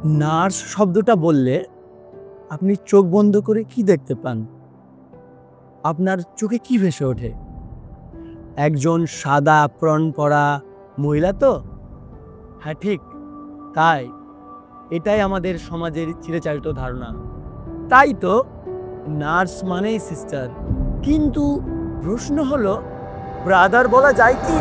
Nurse শব্দটা বললে আপনি চোখ বন্ধ করে কি দেখতে পান? আপনার চোখে কি ভেসে ওঠে? একজন সাদা অ্যাপ্রন পরা মহিলা তো? হ্যাঁ, ঠিক তাই। এটাই আমাদের সমাজের চিরাচরিত ধারণা। তাই তো, নার্স মানেই সিস্টার। কিন্তু প্রশ্ন হলো, ব্রাদার বলা যায় কি?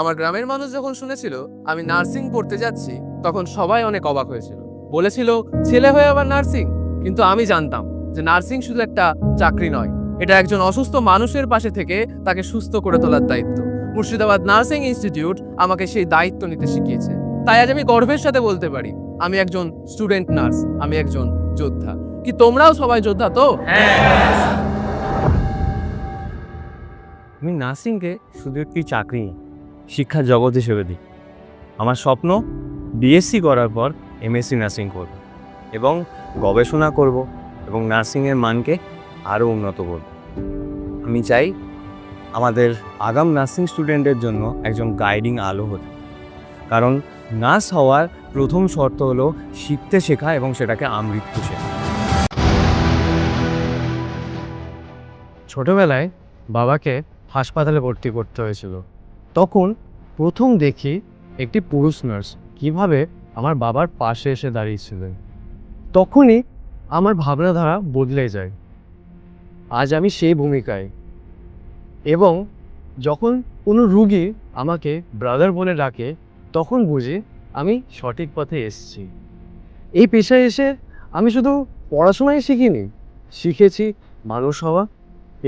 আমার গ্রামের মানুষ যখন শুনেছিল আমি নার্সিং পড়তে যাচ্ছি, তখন সবাই অনেক অবাক হয়েছিল। বলেছিল ছেলে হয়ে আবার নার্সিং। কিন্তু আমি জানতাম যে নার্সিং শুধু একটা চাকরি নয়, এটা একজন অসুস্থ মানুষের পাশে থেকে তাকে সুস্থ করে তোলার দায়িত্ব। মুর্শিদাবাদ নার্সিং ইনস্টিটিউট আমাকে সেই দায়িত্ব নিতে শিখিয়েছে। তাই আজ আমি গর্বের সাথে বলতে পারি আমি একজন স্টুডেন্ট নার্স, আমি একজন যোদ্ধা। কি তোমরাও সবাই যোদ্ধা তো? আমি নার্সিংকে শুধু একটি চাকরি, শিক্ষার জগৎ হিসেবে দিই। আমার স্বপ্ন বিএসসি করার পর এমএসসি নার্সিং করব এবং গবেষণা করব এবং নার্সিংয়ের মানকে আরও উন্নত করব। আমি চাই আমাদের আগাম নার্সিং স্টুডেন্টের জন্য একজন গাইডিং আলো হতে, কারণ নার্স হওয়ার প্রথম শর্ত হলো শিখতে শেখা এবং সেটাকে আমৃত্যু শেখা। ছোটবেলায় বাবাকে হাসপাতালে ভর্তি করতে হয়েছিল। তখন প্রথম দেখি একটি পুরুষ নার্স কিভাবে আমার বাবার পাশে এসে দাঁড়িয়েছিলেন। তখনই আমার ভাবনাধারা বদলে যায়। আজ আমি সেই ভূমিকায়, এবং যখন কোনো রুগী আমাকে ব্রাদার বলে ডাকে, তখন বুঝি আমি সঠিক পথে এসেছি। এই পেশায় এসে আমি শুধু পড়াশোনাই শিখিনি, শিখেছি মানুষ হওয়া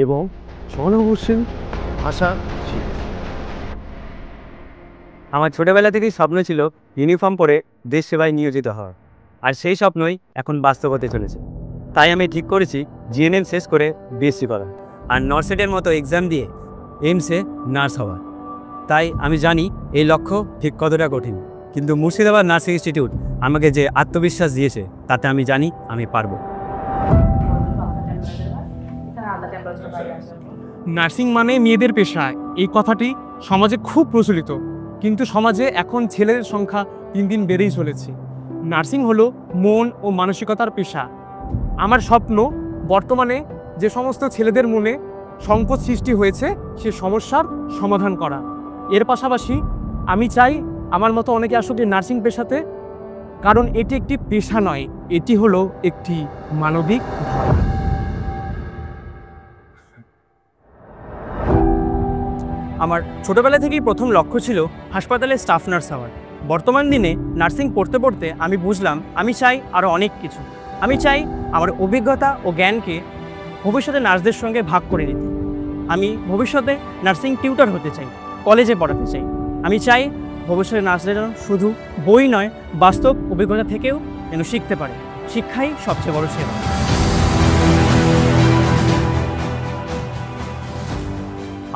এবং সহানুভূতিশীল ভাষা শিখেছি। আমার ছোটবেলা থেকেই স্বপ্ন ছিল ইউনিফর্ম পরে দেশ সেবায় নিয়োজিত হওয়া, আর সেই স্বপ্নই এখন বাস্তব হতে চলেছে। তাই আমি ঠিক করেছি জিএনএম শেষ করে বিএসসি করা আর নর্সেটের মতো এক্সাম দিয়ে এইমসে নার্স হওয়া। তাই আমি জানি এই লক্ষ্য ঠিক কতটা কঠিন, কিন্তু মুর্শিদাবাদ নার্সিং ইনস্টিটিউট আমাকে যে আত্মবিশ্বাস দিয়েছে তাতে আমি জানি আমি পারবো। নার্সিং মানে মেয়েদের পেশা, এই কথাটি সমাজে খুব প্রচলিত, কিন্তু সমাজে এখন ছেলেদের সংখ্যা দিন দিন বেড়েই চলেছে। নার্সিং হলো মন ও মানসিকতার পেশা। আমার স্বপ্ন বর্তমানে যে সমস্ত ছেলেদের মনে সংকট সৃষ্টি হয়েছে সে সমস্যার সমাধান করা। এর পাশাপাশি আমি চাই আমার মতো অনেকে আসুক এই নার্সিং পেশাতে, কারণ এটি একটি পেশা নয়, এটি হলো একটি মানবিক ধর্ম। আমার ছোটবেলা থেকেই প্রথম লক্ষ্য ছিল হাসপাতালে স্টাফ নার্স হওয়ার। বর্তমান দিনে নার্সিং পড়তে পড়তে আমি বুঝলাম আমি চাই আরও অনেক কিছু। আমি চাই আমার অভিজ্ঞতা ও জ্ঞানকে ভবিষ্যতে নার্সদের সঙ্গে ভাগ করে নিতে। আমি ভবিষ্যতে নার্সিং টিউটর হতে চাই, কলেজে পড়াতে চাই। আমি চাই ভবিষ্যতে নার্সদের যেন শুধু বই নয়, বাস্তব অভিজ্ঞতা থেকেও যেন শিখতে পারে। শিক্ষাই সবচেয়ে বড় সেবা।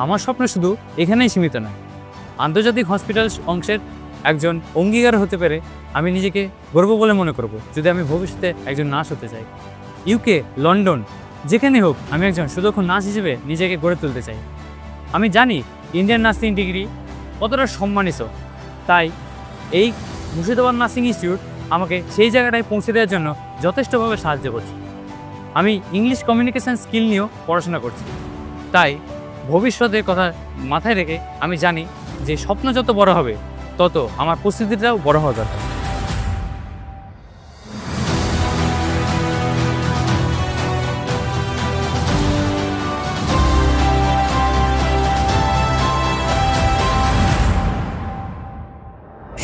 আমার স্বপ্ন শুধু এখানেই সীমিত নয়, আন্তর্জাতিক হসপিটাল অংশের একজন অঙ্গীকার হতে পেরে আমি নিজেকে গর্ব বলে মনে করব যদি আমি ভবিষ্যতে একজন নার্স হতে চাই। ইউকে, লন্ডন, যেখানে হোক আমি একজন সুদক্ষ নার্স হিসেবে নিজেকে গড়ে তুলতে চাই। আমি জানি ইন্ডিয়ান নার্সিং ডিগ্রি কতটা সম্মানিত, তাই এই মুর্শিদাবাদ নার্সিং ইনস্টিটিউট আমাকে সেই জায়গাটায় পৌঁছে দেওয়ার জন্য যথেষ্টভাবে সাহায্য করছে। আমি ইংলিশ কমিউনিকেশান স্কিল নিয়েও পড়াশোনা করছি। তাই ভবিষ্যতের কথা মাথায় রেখে আমি জানি যে স্বপ্ন যত বড় হবে তত আমার প্রস্তুতিটাও বড় হওয়া দরকার।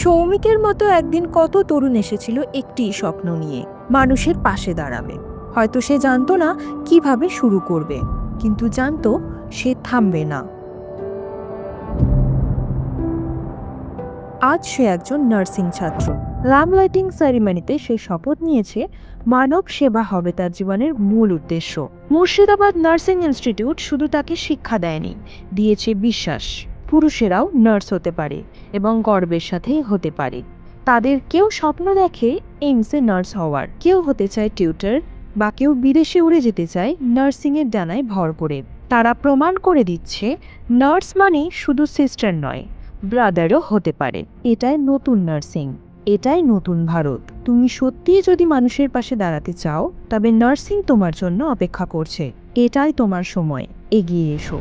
সৌমিকের মতো একদিন কত তরুণ এসেছিল একটি স্বপ্ন নিয়ে, মানুষের পাশে দাঁড়াবে। হয়তো সে জানতো না কিভাবে শুরু করবে, কিন্তু জানতো সে থামবে না। আজ সে একজন নার্সিং ছাত্র। লাইটিং সেরিমনিতে সে শপথ নিয়েছে মানব সেবা হবে তার জীবনের মূল উদ্দেশ্য। মুর্শিদাবাদ নার্সিং ইনস্টিটিউট শুধু তাকে শিক্ষা দেয়নি, দিয়েছে বিশ্বাস। পুরুষেরাও নার্স হতে পারে এবং গর্বের সাথে হতে পারে। তাদের কেউ স্বপ্ন দেখে এইমসে নার্স হওয়ার, কেউ হতে চায় টিউটর, বা কেউ বিদেশে উড়ে যেতে চায় নার্সিংয়ের ডানায় ভর করে। তারা প্রমাণ করে দিচ্ছে নার্স মানে শুধু সিস্টার নয়, ব্রাদারও হতে পারে। এটাই নতুন নার্সিং, এটাই নতুন ভারত। তুমি সত্যিই যদি মানুষের পাশে দাঁড়াতে চাও, তবে নার্সিং তোমার জন্য অপেক্ষা করছে। এটাই তোমার সময়, এগিয়ে এসো।